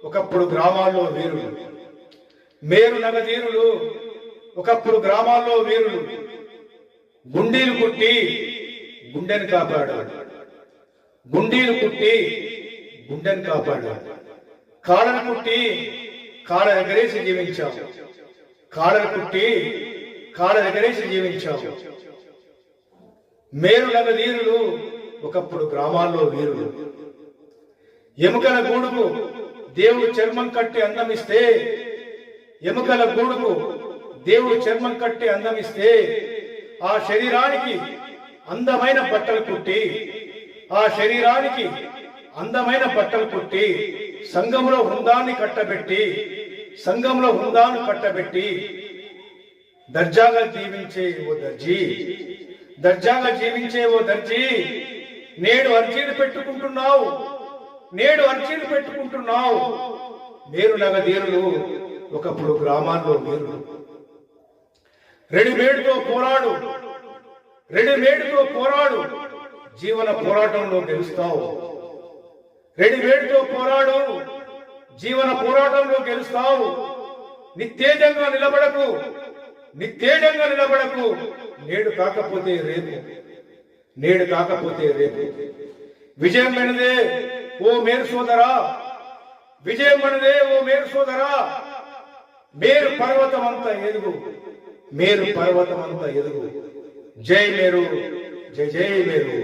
ఒకప్పుడు గ్రామాల్లో వీరులు, మేరు నగధీరులు ఒకప్పుడు గ్రామాల్లో వీరులు. గుండీలు కుట్టి గుండెని కాపాడాడు, గుండీలు కుట్టి గుండెని కాపాడాడు. కాళ్ళను కుట్టి కాళ్ళ ఎగరేసి జీవించావు, కాళ్ళను కుట్టి కాళ్ళ ఎగరేసి జీవించావు. మేరు నగధీరులు ఒకప్పుడు గ్రామాల్లో వీరులు. ఎముకల గూడుకు దేవుడు చర్మం కట్టి అందమిస్తే, ఎముకల గూడుకు దేవుడు చర్మం కట్టి అందమిస్తే, ఆ శరీరానికి అందమైన బట్టలు కుట్టి, ఆ శరీరానికి అందమైన బట్టలు కుట్టి సంఘంలో హృందాన్ని కట్టబెట్టి, సంఘంలో హృందాన్ని కట్టబెట్టి దర్జాగా జీవించే ఓ దర్జీ, దర్జాగా జీవించే ఓ దర్జీ, నేడు అర్జీలు పెట్టుకుంటున్నావు, నేడు అర్జీలు పెట్టుకుంటున్నావు. మేరు నగధీరులు ఒకప్పుడు గ్రామాల్లో వీరులు. రెడీమేడ్తో పోరాడు, రెడీమేడ్తో పోరాడు, జీవన పోరాటంలో గెలుస్తావు. రెడీమేడ్తో పోరాడు, జీవన పోరాటంలో గెలుస్తావు. నిత్తేజంగా నిలబడకు, నిత్తేజంగా నిలబడకు. నేడు కాకపోతే రేపు, నేడు కాకపోతే రేపు. విజయం మనదే ఓ మేరు సోదరా, విజయం మనదే ఓ మేరు సోదరా. మేరు పర్వతం అంతా ఎదుగు, మేరు పర్వతం అంతా ఎదుగు. జై మేరు, జై జై మేరు.